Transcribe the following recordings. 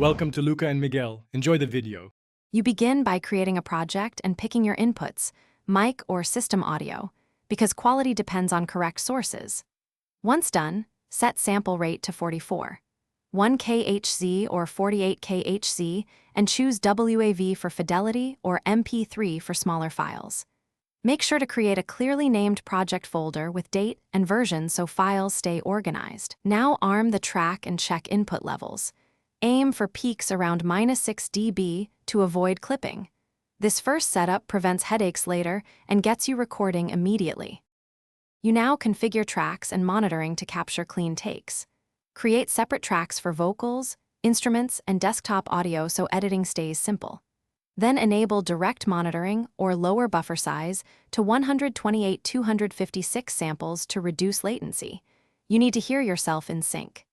Welcome to Luca and Miguel. Enjoy the video. You begin by creating a project and picking your inputs, mic or system audio, because quality depends on correct sources. Once done, set sample rate to 44, 1 kHz or 48 kHz, and choose WAV for fidelity or MP3 for smaller files. Make sure to create a clearly named project folder with date and version so files stay organized. Now arm the track and check input levels. Aim for peaks around -6 dB to avoid clipping. This first setup prevents headaches later and gets you recording immediately. You now configure tracks and monitoring to capture clean takes. Create separate tracks for vocals, instruments, and desktop audio so editing stays simple. Then enable direct monitoring or lower buffer size to 128/256 samples to reduce latency. You need to hear yourself in sync.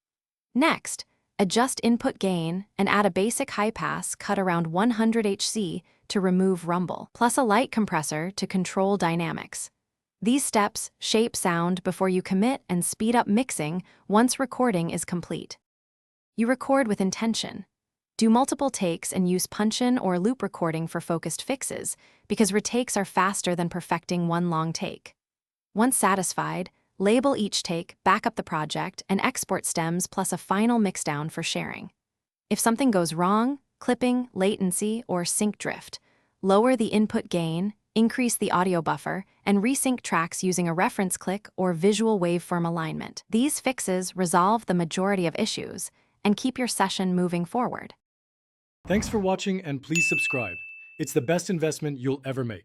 Next, adjust input gain and add a basic high pass cut around 100 Hz to remove rumble, plus a light compressor to control dynamics. These steps shape sound before you commit and speed up mixing once recording is complete. You record with intention. Do multiple takes and use punch-in or loop recording for focused fixes, because retakes are faster than perfecting one long take. Once satisfied, label each take, back up the project, and export stems plus a final mixdown for sharing. If something goes wrong, clipping, latency, or sync drift, lower the input gain, increase the audio buffer, and resync tracks using a reference click or visual waveform alignment. These fixes resolve the majority of issues and keep your session moving forward. Thanks for watching and please subscribe. It's the best investment you'll ever make.